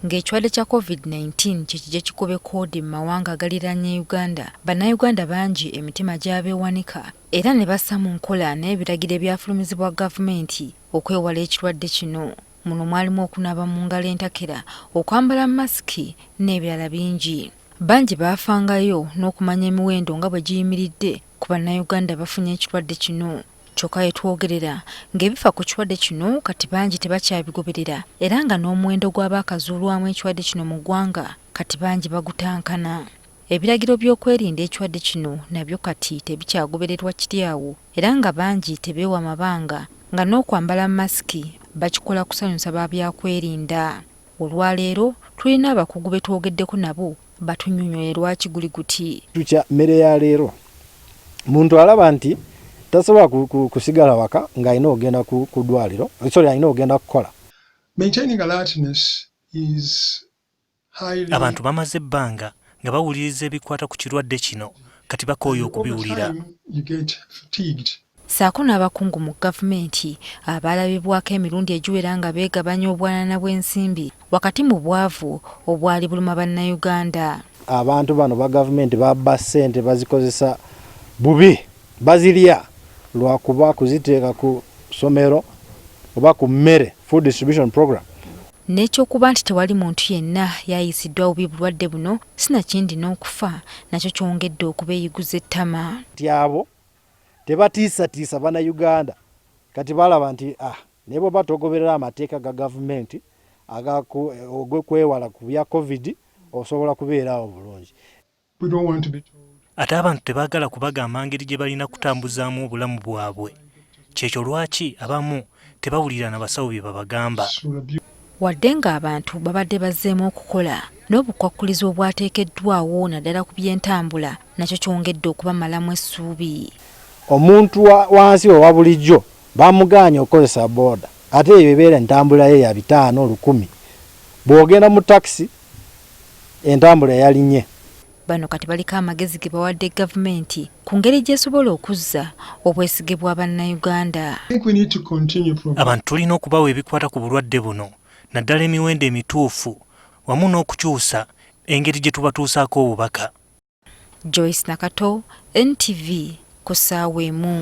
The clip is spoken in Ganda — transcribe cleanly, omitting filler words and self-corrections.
Ng'ekirwadde kya COVID-19 kye kikube koodi mu mawanga agaliraanye Uganda, bannayuganda bangi emitima gy'abeewanika era ne bassa mu nkola n'ebiragiro ebyafulumizibwa gavumenti okwewala ekirwadde kino. Muno mwalimu okunaaba mu ngalo entakera, okwambala masiki n'ebirala bingi. Bangi baafangayo n'okumanya emiwendo nga bwe giyimiridde ku bannayuganda bafunye ekirwadde kino. Kyokka yetwogerera ng'ebifa ku kirwadde kino kati bangi tebakyabigoberera era nga n'omuwendo gw'abaakazuulwamu ekirwadde kino mu ggwanga kati bangi bagutankana. Ebiragiro by'okwerinda ekirwadde kino nabyo kati tebikyagobererwa kiri awo era nga bangi tebeewa mabanga nga n'okwambala masiki bakikola kusanyusa babyakwerinda. Olwaleero tulina abakugu be twogeddeko nabo batunnyonnyola lwaki guli guti. Tukya mmere ya leero muntu alaba nti tasobola kusigala waka ng'alina ogenda ku ddwaliro, alina ogenda kukola. Abantu bamaze ebbanga nga bawuliriza ebikwata ku kirwadde kino kati bakooye okubiwulira. Ssaako n'abakungu mu gavumenti abaalabibwako emirundi egiwera nga beegabanya obwanana bw'ensimbi wakati mu bwavu obwali buluma bannayuganda. Abantu bano ba gavumenti babba ssente bazikozesa bubi, bazirya lwakuba kuziteeka ku ssomero oba ku mmere, food distribution program. N'ekyokuba nti tewali muntu yenna yayisiddwa bubi bulwadde buno sinakindi n'okufa nakyo kyongedde okubeeyiguza ettama. Abo tebatiisatiisa bannayuganda kati balaba nti ne bwe batogoberera amateeka ga gavumenti ag'okwewala ku bya COVID osobola kubeerawo bulungi. Ate abantu tebaagala kubagamba ngeri gye balina kutambuzaamu obulamu bwabwe. Kyekyo lwaki abamu tebawulira na basawo bye babagamba. Wadde ng'abantu babadde bazzeemu okukola n'obukwakkulizo obwateekeddwawo naddala ku by'entambula nakyo kyongedde okubamalamu essuubi. Omuntu wansi owa bulijjo bamugaanye okukozesa booda ate eyo ebeera entambula ye ya 500-1,000. Bw'ogenda mu takisi entambula yalinye. Bano kati baliko amagezi ge bawadde gavumenti ku ngeri gy'esobola okuzza obwesige bw'Abanayuganda. Abantu tulina okubawa ebikwata ku bulwadde buno naddala emiwendo emituufu wamu n'okukyusa engeri gye tubatuusaako obubaka. Joyce Nakato, NTV, ku ssaawa emu.